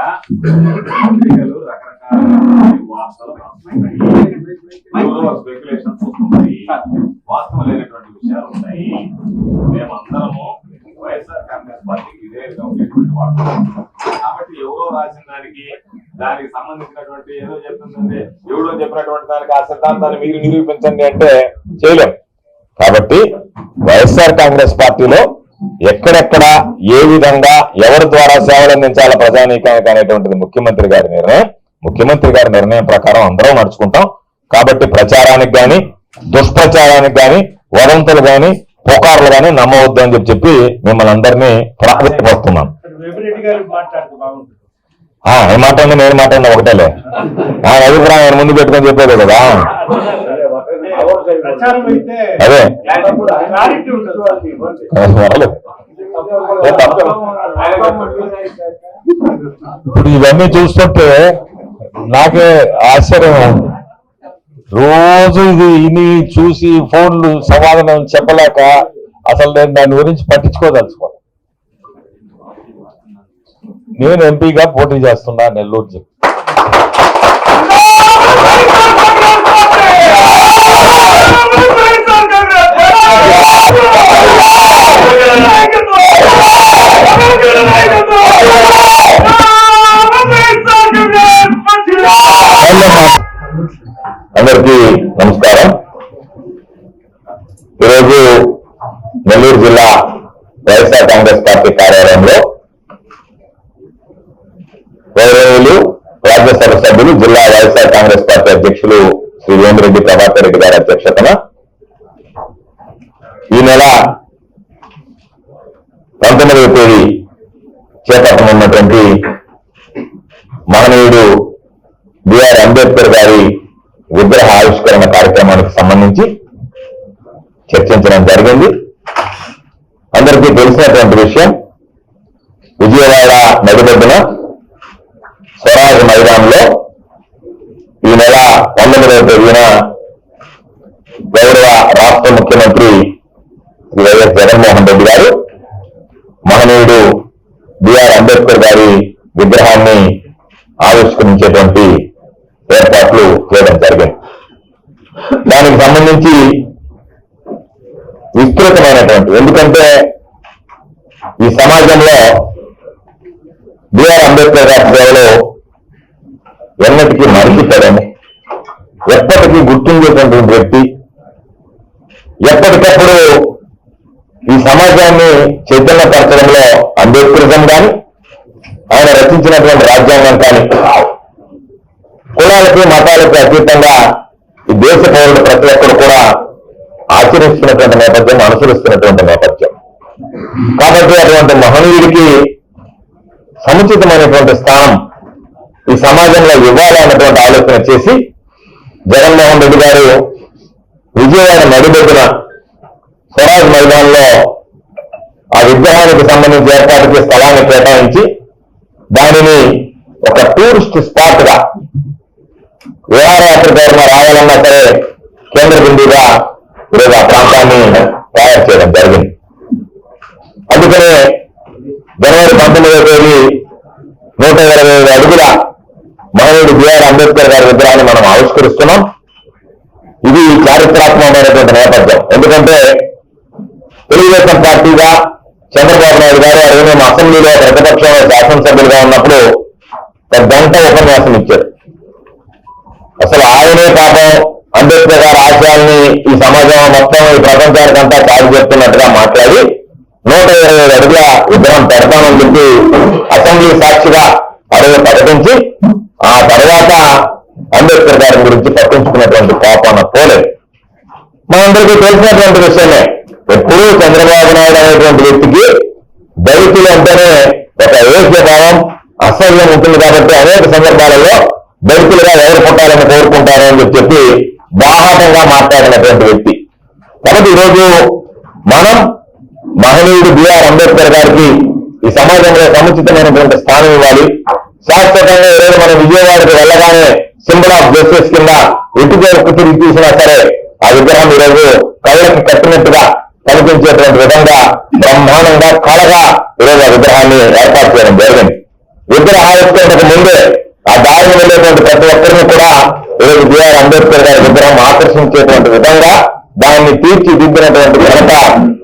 పత్రికలు రకరకాల వార్తలు స్పెక్యులేషన్స్ వస్తున్నాయి, వాస్తవం లేనటువంటి విషయాలు ఉన్నాయి. మేమందరము వైఎస్ఆర్ కాంగ్రెస్ పార్టీకి ఇదే ఉండేటువంటి వార్తలు. కాబట్టి ఎవరో రాసిన దానికి సంబంధించినటువంటి ఏదో చెప్తుందంటే ఎవడో చెప్పినటువంటి దానికి ఆ సిద్ధాంతాన్ని మీరు నిరూపించండి అంటే చేయలేం. కాబట్టి వైఎస్ఆర్ కాంగ్రెస్ పార్టీలో ఎక్కడెక్కడ ఏ విధంగా ఎవరి ద్వారా సేవలు అందించాల ప్రజానీకానికి అనేటువంటిది ముఖ్యమంత్రి గారి నిర్ణయం. ముఖ్యమంత్రి గారి నిర్ణయం ప్రకారం అందరం నడుచుకుంటాం. కాబట్టి ప్రచారానికి గాని దుష్ప్రచారానికి గాని వదంతులు గాని పుకార్లు గాని నమ్మవద్దు అని చెప్పి మిమ్మల్ని అందరినీ ప్రాధాన్యపడుతున్నాను. ఏం మాట్లాడినా నేను మాట్లాడినా ఒకటేలే, నా అభిప్రాయం ఆయన ముందు పెట్టుకొని చెప్పేదే కదా. అదే ఇప్పుడు ఇవన్నీ చూస్తుంటే నాకే ఆశ్చర్యం. రోజు ఇన్ని చూసి ఫోన్లు సమాధానం చెప్పలేక అసలు నేను దాని గురించి పట్టించుకోదలుచుకోను. నేను ఎంపీగా పోటీ చేస్తున్నా నెల్లూరు జిల్లా. అందరికీ నమస్కారం. ఈరోజు నెల్లూరు జిల్లా వైఎస్ఆర్ కాంగ్రెస్ పార్టీ కార్యాలయంలో గౌరవనీయులు రాజ్యసభ సభ్యులు జిల్లా వైఎస్ఆర్ కాంగ్రెస్ పార్టీ అధ్యక్షులు శ్రీ వేమిరెడ్డి ప్రభాకర్ రెడ్డి గారి అధ్యక్షతన ఈ నెల 19వ తేదీ చేపట్టనున్నటువంటి మహనీయుడు బిఆర్ అంబేద్కర్ గారి విగ్రహ ఆవిష్కరణ కార్యక్రమానికి సంబంధించి చర్చించడం జరిగింది. అందరికీ తెలిసినటువంటి విషయం, విజయవాడ నడిబొడ్డున స్వరాజ్ మైదానంలో ఈ నెల 19వ తేదీన గౌరవ రాష్ట్ర ముఖ్యమంత్రి శ్రీ వైఎస్ జగన్మోహన్ రెడ్డి గారు మహనీయుడు బిఆర్ అంబేద్కర్ గారి విగ్రహాన్ని ఆవిష్కరించేటువంటి ఏర్పాట్లు చేయడం జరిగింది. దానికి సంబంధించి విస్తృతమైనటువంటి, ఎందుకంటే ఈ సమాజంలో బిఆర్ అంబేద్కర్ గారి సేవలో ఎన్నటికీ మరిచిపోయాము, ఎప్పటికీ గుర్తుండేటువంటి వ్యక్తి, ఎప్పటికప్పుడు ఈ సమాజాన్ని చైతన్యపరచడంలో అంబేద్కరిజం కానీ ఆయన రచించినటువంటి రాజ్యాంగం కానీ కులాలకి మతాలకి అతీతంగా ఈ దేశ పౌరులు ప్రతి ఒక్కరు కూడా ఆచరిస్తున్నటువంటి నేపథ్యం, అనుసరిస్తున్నటువంటి నేపథ్యం. కాబట్టి అటువంటి మహనీయుడికి సముచితమైనటువంటి స్థానం ఈ సమాజంలో ఇవ్వాలి అన్నటువంటి ఆలోచన చేసి జగన్మోహన్ రెడ్డి గారు విజయవాడ నడిబొడ్డున స్వరాజ్ మైదానంలో ఆ విగ్రహానికి సంబంధించి ఏర్పాటుకి స్థలాన్ని కేటాయించి దానిని ఒక టూరిస్ట్ స్పాట్ గా విహారయాత్ర ద్వారా రావాలన్నా సరే కేంద్ర బిందువుగా ఈరోజు ఆ ప్రాంతాన్ని తయారు చేయడం జరిగింది. అందుకనే జనవరి 19వ తేదీ 125 అడుగుల మహనీయుడు బిఆర్ అంబేద్కర్ గారి విగ్రహాన్ని మనం ఆవిష్కరిస్తున్నాం. ఇది చారిత్రాత్మకమైనటువంటి నేపథ్యం. ఎందుకంటే తెలుగుదేశం పార్టీగా చంద్రబాబు నాయుడు గారు అదే మేము అసెంబ్లీలో ప్రతిపక్షంలో శాసనసభ్యులుగా ఉన్నప్పుడు ఒక గంట ఉపన్యాసం ఇచ్చారు. అసలు ఆయనే పాపం అంబేద్కర్ గారి ఆశయాల్ని ఈ సమాజం మొత్తం ఈ ప్రపంచానికంతా చాలు చెప్తున్నట్టుగా మాట్లాడి 125 అడుగుల విగ్రహం పెడతామని చెప్పి అసెంబ్లీ సాక్షిగా అడుగు ప్రకటించి ఆ తర్వాత అంబేద్కర్ గారి గురించి పట్టించుకున్నటువంటి పాపన పోలేదు. మనందరికీ తెలిసినటువంటి విషయమే. ఎప్పుడూ చంద్రబాబు నాయుడు అనేటువంటి వ్యక్తికి దళితులు అంటేనే ఒక ఏకీయ భావం, అసహ్యం ఉంటుంది. కాబట్టి అనేక సందర్భాలలో దళితులుగా ఎవరు పుట్టాలని కోరుకుంటారు అని చెప్పి బాహాటంగా మాట్లాడినటువంటి వ్యక్తి. కాబట్టి ఈరోజు మనం మహనీయుడు బిఆర్ అంబేద్కర్ గారికి ఈ సమాజంలో సముచితమైనటువంటి స్థానం ఇవ్వాలి. శాశ్వతంగా ఈరోజు మనం విజయవాడకి వెళ్ళగానే సింబల్ ఆఫ్ జస్టిస్ కింద ఎటుకు తిరిగి తీసినా సరే ఆ విగ్రహం ఈరోజు కళ్ళకి కట్టినట్టుగా కనిపించేటువంటి విధంగా బ్రహ్మాండంగా కళగా ఈరోజు ఆ విగ్రహాన్ని ఏర్పాటు చేయడం జరిగింది. విగ్రహావిష్కరణకు ముందే ఆ దారిని వెళ్ళేటువంటి ప్రతి ఒక్కరిని కూడా ఈరోజు బిఆర్ అంబేద్కర్ గారి విగ్రహం ఆకర్షించేటువంటి విధంగా దాన్ని తీర్చిదిద్దినటువంటి ఘనత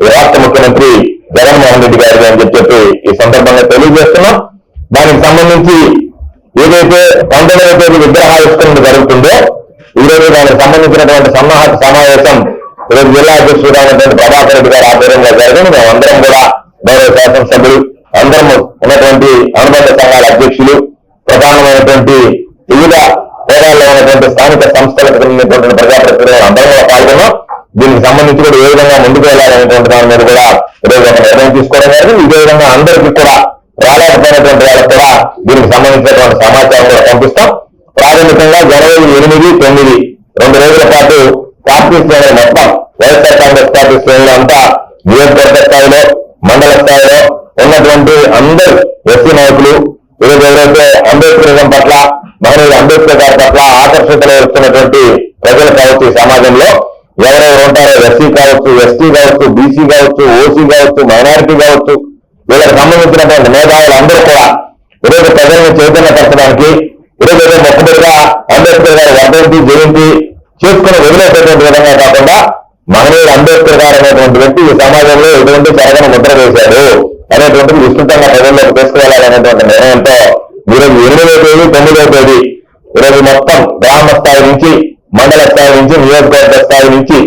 ఈ రాష్ట్ర ముఖ్యమంత్రి జగన్మోహన్ రెడ్డి గారి అని చెప్పి ఈ సందర్భంగా తెలియజేస్తున్నాం. దానికి సంబంధించి ఏదైతే 19వ తేదీ విగ్రహావిష్కరణ జరుగుతుందో ఈరోజు దానికి సంబంధించినటువంటి సన్నాహక సమావేశం ఈరోజు జిల్లా అధ్యక్షుడు అయినటువంటి ప్రభాకర్ రెడ్డి గారి ఆధ్వర్యంలో జరిగింది. మేమందరం కూడా గౌరవ శాసనసభ్యులు అందరం ఉన్నటువంటి అనుబంధ సంఘాల అధ్యక్షులు ప్రధానమైనటువంటి వివిధ హోదాల్లో ఉన్నటువంటి స్థానిక సంస్థలకు చెందినటువంటి ప్రజాప్రతినిధులు అందరం కూడా పాల్గొన్నాం. దీనికి సంబంధించి కూడా ఏ విధంగా ముందుకు వెళ్ళాలనేటువంటి దాని మీద కూడా ఈరోజు ఒక నిర్ణయం తీసుకోవడం జరిగింది. ఇదే విధంగా అందరికీ కూడా రాలేకపోయినటువంటి వాళ్ళకు కూడా దీనికి సంబంధించినటువంటి సమాచారం కూడా పంపిస్తాం. ప్రాథమికంగా జనవరి 8, 9 2 రోజుల పాటు పార్టీ శ్రేణులు మొత్తం వైఎస్ఆర్ కాంగ్రెస్ పార్టీ శ్రేణులు అంతా నియోజకవర్గ స్థాయిలో మండల స్థాయిలో ఉన్నటువంటి అందరు ఎస్సీ నాయకులు ఈరోజు ఎవరైతే అంబేద్కరిజం పట్ల మహనీయుడు అంబేద్కర్ గారి పట్ల ఆకర్షితులు వస్తున్నటువంటి ప్రజలు కావచ్చు, సమాజంలో ఎవరెవరు ఉంటారో ఎస్సీ కావచ్చు, ఎస్టీ కావచ్చు, బీసీ కావచ్చు, ఓసీ కావచ్చు, మైనారిటీ కావచ్చు, వీళ్ళకి సంబంధించినటువంటి మేధావులు అందరూ కూడా ఈరోజు ప్రజలను చైతన్యపరచడానికి ఈరోజు ఏదో మొక్కుబడిగా అంబేద్కర్ గారి వర్ధంతి జయంతి చేసుకుని వదిలేసేటువంటి విధంగా కాకుండా మహనీయుడు అంబేద్కర్ గారు అనేటువంటి వ్యక్తి ఈ సమాజంలో ఎటువంటి జరగని ముద్ర వేశాడు అనేటువంటిది విస్తృతంగా ప్రజల్లోకి తీసుకువెళ్లాలనేటువంటి నిర్ణయంతో ఈరోజు 8వ తేదీ 9వ తేదీ ఈరోజు మొత్తం గ్రామ స్థాయి నుంచి మండల స్థాయి నుంచి నియోజకవర్గ స్థాయి నుంచి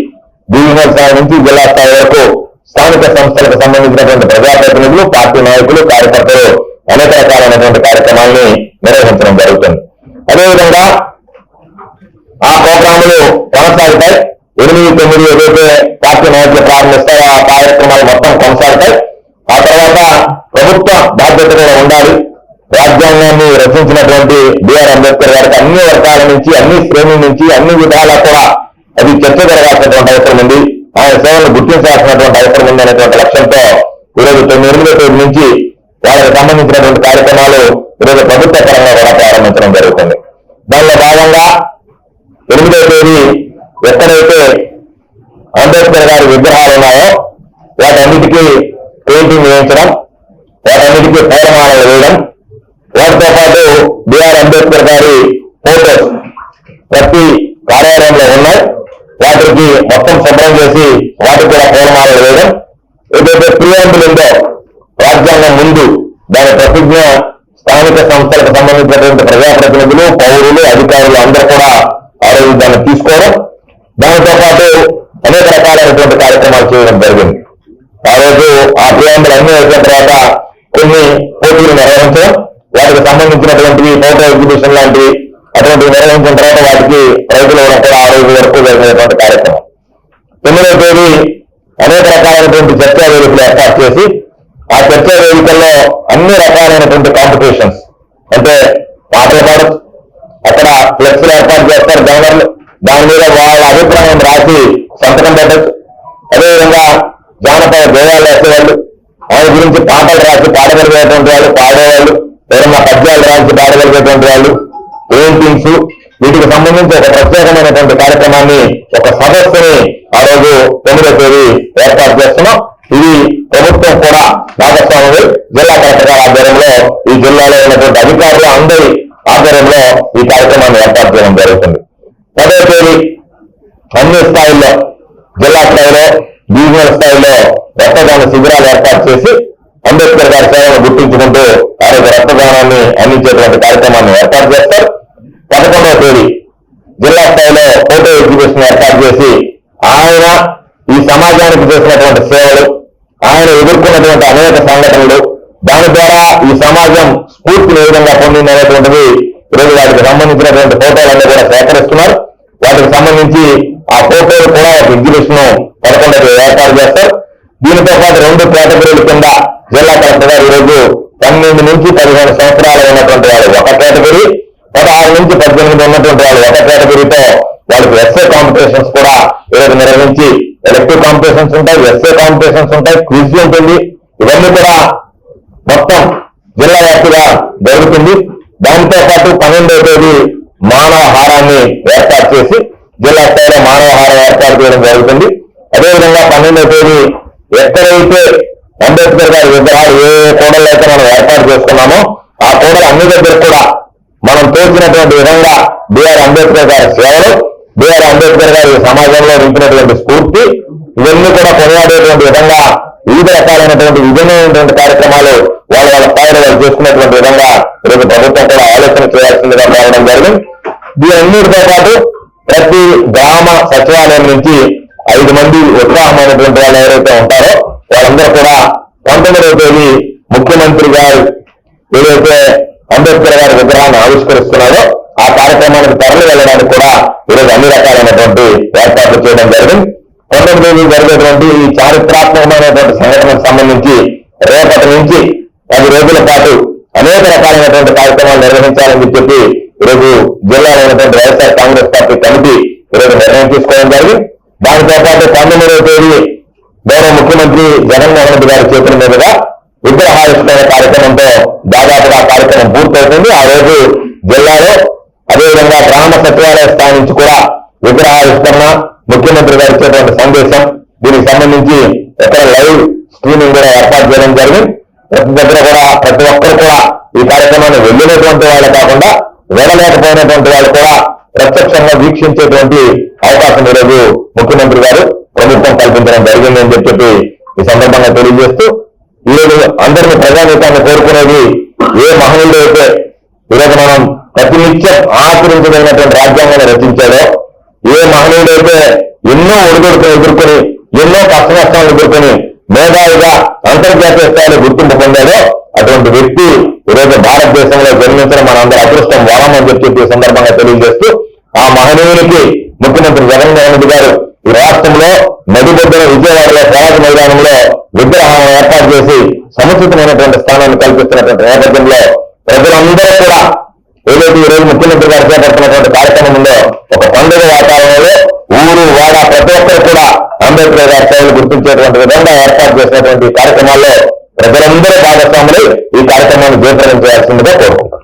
డివిజనల్ స్థాయి నుంచి జిల్లా స్థాయి వరకు స్థానిక సంస్థలకు సంబంధించినటువంటి ప్రజాప్రతినిధులు, పార్టీ నాయకులు, కార్యకర్తలు అనేక రకాలైనటువంటి కార్యక్రమాల్ని నిర్వహించడం జరుగుతుంది. అదేవిధంగా ఆ ప్రోగ్రాములు కొనసాగుతాయి. 8, 9 ఏదైతే పార్టీ నాయకులు ప్రారంభిస్తారో ఆ కార్యక్రమాలు మొత్తం కొనసాగుతాయి. ఆ తర్వాత ప్రభుత్వ బాధ్యత కూడా ఉండాలి. రాజ్యాంగాన్ని రచించినటువంటి బిఆర్ అంబేద్కర్ గారికి అన్ని వర్గాల నుంచి, అన్ని శ్రేణుల నుంచి, అన్ని విధాలా కూడా అది చర్చ జరగాల్సినటువంటి అవసరం ఉంది. ఆయన సేవలను గుర్తించాల్సినటువంటి అవసరం ఉంది అనేటువంటి లక్ష్యంతో ఈరోజు 8వ తేదీ నుంచి వాళ్ళకి సంబంధించినటువంటి కార్యక్రమాలు ఈరోజు ప్రభుత్వ పరంగా కూడా ప్రారంభించడం జరుగుతుంది. దానిలో భాగంగా 8వ తేదీ ఎక్కడైతే అంబేద్కర్ గారి విగ్రహాలు ఉన్నాయో వాటన్నిటికీ పెయింటింగ్ వేయించడం, వాటన్నిటికీ పూలమాలలు వేయడం, వాటితో పాటు బిఆర్ అంబేద్కర్ గారి ఫోటోస్ ప్రతి కార్యాలయంలో ఉన్నాయి. వాటికి మొత్తం శుభ్రం చేసి వాటికి కూడా పూలమాలలు వేయడం, ఏదైతే ప్రియాంబుల్ ఉందో రాజ్యాంగం ముందు దాని ప్రతిజ్ఞ స్థానిక సంస్థలకు సంబంధించినటువంటి ప్రజాప్రతినిధులు, పౌరులు, అధికారులు అందరూ కూడా ఆ రోజు దాన్ని తీసుకోవడం, దానితో పాటు అనేక రకాలైనటువంటి కార్యక్రమాలు చేయడం జరిగింది. ఆ రోజు ఆ ప్రియాంబులు అన్ని అయిన తర్వాత కొన్ని పోటీలు నిర్వహించడం, వాటికి సంబంధించినటువంటి ఫోటో ఎగ్జిబిషన్ లాంటివి అటువంటివి నిర్వహించిన తర్వాత వాటికి ప్రైజులు ఇవ్వడం కూడా ఆ రోజు వరకు జరిగినటువంటి కార్యక్రమం. 9వ తేదీ అనేక రకాలైనటువంటి చర్చా వేదికలు ఏర్పాటు చేసి ఆ చర్చా వేదికల్లో అన్ని రకాలైనటువంటి కాంపిటీషన్స్ అంటే పాటలు పాడచ్చు, అక్కడ ఫ్లెక్స్లు ఏర్పాటు చేస్తారు గవర్నర్లు, దాని మీద వాళ్ళ అభిప్రాయం రాసి సంతకం పెట్టచ్చు. అదేవిధంగా జానపద గేయాలు వేసేవాళ్ళు, ఆయన గురించి పాటలు రాసి పాడగలిగేటువంటి వాళ్ళు, పాడేవాళ్ళు, ఏదైనా పద్యాలు రాసి పాడగలిగేటువంటి వాళ్ళు, పెయింటింగ్స్, వీటికి సంబంధించి ఒక ప్రత్యేకమైనటువంటి కార్యక్రమాన్ని, ఒక సదస్సుని ఆ రోజు 9వ తేదీ ఏర్పాటు చేస్తున్నాం. ఇది ప్రభుత్వం కూడా భాగస్వాములు జిల్లా కలెక్టర్ గారి ఆధ్వర్యంలో ఈ జిల్లాలో ఉన్నటువంటి అధికారులు అందరి ఆధ్వర్యంలో ఈ కార్యక్రమాన్ని ఏర్పాటు చేయడం జరుగుతుంది. 10వ తేదీ అన్ని స్థాయిల్లో జిల్లా స్థాయిలో, డివిజనల్ స్థాయిలో రక్తదాన శిబిరాలు ఏర్పాటు చేసి అంబేద్కర్ గారి సేవలను గుర్తించుకుంటూ ఆ రోజు రక్తదానాన్ని అందించేటువంటి కార్యక్రమాన్ని ఏర్పాటు చేస్తారు. 11వ తేదీ జిల్లా స్థాయిలో ఫోటో ఎగ్జిబిషన్ ఏర్పాటు చేసి ఆయన ఈ సమాజానికి చేసినటువంటి సేవలు, ఆయన ఎదుర్కొన్నటువంటి అనేక సంఘటనలు, దాని ద్వారా ఈ సమాజం స్ఫూర్తిని ఏ విధంగా పొందింది అనేటువంటిది ఈరోజు వాటికి సంబంధించినటువంటి ఫోటోలన్నీ కూడా సేకరిస్తున్నారు. వాటికి సంబంధించి ఆ ఫోటోలు కూడా ఒక ఎగ్జిబిషన్ 11వ ఏర్పాటు చేస్తారు. దీనితో పాటు 2 కేటగిరీల కింద జిల్లా కలెక్టర్ గారు ఈరోజు 12 నుంచి 15 సంవత్సరాలు ఉన్నటువంటి వాళ్ళు ఒక కేటగిరీ, 16 నుంచి 18 ఉన్నటువంటి వాళ్ళు ఒక కేటగిరీతో వాళ్ళకి ఎస్ఏ కాంపిటీషన్స్ కూడా ఈరోజు నిర్వహించి, ఎలక్టివ్ కాంపిటీషన్స్ ఉంటాయి, ఎస్ఏ కాంపిటీషన్స్ ఉంటాయి, క్విజ్ ఉంటుంది. ఇవన్నీ కూడా మొత్తం జిల్లా వ్యాప్తిగా జరుగుతుంది. దానితో పాటు 12వ తేదీ మానవ హారాన్ని ఏర్పాటు చేసి జిల్లా స్థాయిలో మానవ హారం ఏర్పాటు చేయడం జరుగుతుంది. అదేవిధంగా 12వ తేదీ ఎక్కడైతే అంబేద్కర్ గారి విగ్రహాలు ఏ కోడల్లో అయితే మనం ఏర్పాటు చేసుకున్నామో ఆ ఆ కోడలు అన్ని దగ్గర కూడా మనం తోచినటువంటి విధంగా బిఆర్ అంబేద్కర్ గారి సేవలు, బిఆర్ అంబేద్కర్ గారి సమాజంలో నింపినటువంటి స్ఫూర్తి, ఇవన్నీ కూడా కొనియాడేటువంటి విధంగా వివిధ రకాలైనటువంటి విభిన్నమైనటువంటి కార్యక్రమాలు వాళ్ళ స్థాయిలో వాళ్ళు చేసుకున్నటువంటి విధంగా ఈరోజు ప్రభుత్వం కూడా ఆలోచన చేయాల్సిందిగా రావడం జరిగింది. దీనన్నిటితో పాటు ప్రతి గ్రామ సచివాలయం నుంచి 5 మంది ఉత్సాహమైనటువంటి వాళ్ళు ఎవరైతే ఉంటారో వాళ్ళందరూ కూడా 19వ తేదీ ముఖ్యమంత్రి గారు ఏదైతే అంబేద్కర్ గారి విగ్రహాన్ని ఆవిష్కరిస్తున్నారో ఆ కార్యక్రమానికి తరలి వెళ్ళడానికి కూడా ఈరోజు అన్ని రకాలైనటువంటి ఏర్పాట్లు చేయడం జరిగింది. 19వ తేదీ జరిగేటువంటి ఈ చారిత్రాత్మకమైనటువంటి సంఘటనకు సంబంధించి రేపటి నుంచి 10 రోజుల పాటు అనేక రకాలైనటువంటి కార్యక్రమాలు నిర్వహించాలని చెప్పి ఈరోజు జిల్లాలో ఉన్నటువంటి వైఎస్ఆర్ కాంగ్రెస్ పార్టీ కమిటీ ఈరోజు నిర్ణయం తీసుకోవడం జరిగింది. దానితో పాటు 19వ తేదీ గౌరవ ముఖ్యమంత్రి జగన్మోహన్ రెడ్డి గారి చేతుల మీదుగా విగ్రహావిష్కరణ కార్యక్రమంతో దాదాపుగా కార్యక్రమం పూర్తవుతుంది. ఆ రోజు జిల్లాలో అదేవిధంగా గ్రామ సచివాలయ స్థాయి నుంచి కూడా విగ్రహావిష్కరణ, ముఖ్యమంత్రి గారు ఇచ్చేటువంటి సందేశం, దీనికి సంబంధించి ఎక్కడ లైవ్ స్ట్రీమింగ్ కూడా ఏర్పాటు చేయడం జరిగింది. ప్రతి దగ్గర కూడా ప్రతి ఒక్కరు కూడా ఈ కార్యక్రమాన్ని వెళ్ళినటువంటి వాళ్ళు కాకుండా వెళ్ళలేకపోయినటువంటి వాళ్ళు కూడా ప్రత్యక్షంగా వీక్షించేటువంటి అవకాశం ఈరోజు ముఖ్యమంత్రి గారు ప్రభుత్వం కల్పించడం జరిగిందని చెప్పి ఈ సందర్భంగా తెలియజేస్తూ, ఈరోజు అందరినీ ప్రజానీకాన్ని కోరుకునేది ఏ మహనీయుడు అయితే ఈరోజు మనం ప్రతినిత్యం ఆచరించదగినటువంటి రాజ్యాంగాన్ని రచించాడో, ఏ మహనీయుడైతే ఎన్నో ఒడిదుడుకులు ఎదుర్కొని ఎన్నో కష్ట నష్టాలను ఎదుర్కొని మేధావిగా అంతర్జాతీయ స్థాయిలో గుర్తింపు పొందాడో అటువంటి వ్యక్తి ఈరోజు భారతదేశంలో జన్మించడం మనందరి అదృష్టం వరం అని చెప్పి ఈ సందర్భంగా తెలియజేస్తూ, ఆ మహనీయునికి ముఖ్యమంత్రి జగన్మోహన్ రెడ్డి గారు ఈ రాష్ట్రంలో నడిబొడ్డున విజయవాడలో స్వరాజ్ మైదానంలో విగ్రహం ఏర్పాటు చేసి సముచితమైనటువంటి స్థానాన్ని కల్పిస్తున్నటువంటి నేపథ్యంలో ప్రజలందరూ కూడా ఏదైతే ఈరోజు ముఖ్యమంత్రి గారు చేపడుతున్నటువంటి కార్యక్రమం ఉందో ఒక పండుగ వాతావరణంలో ఊరు వాడ ప్రతి ఒక్కరు కూడా అంబేద్కర్ గారి సేవలు గుర్తించేటువంటి విధంగా ఏర్పాటు చేసినటువంటి కార్యక్రమాల్లో ప్రజలందరూ భాగస్వాములై ఈ కార్యక్రమాన్ని జయప్రదం చేయాల్సిందిగా కోరుకుంటున్నారు.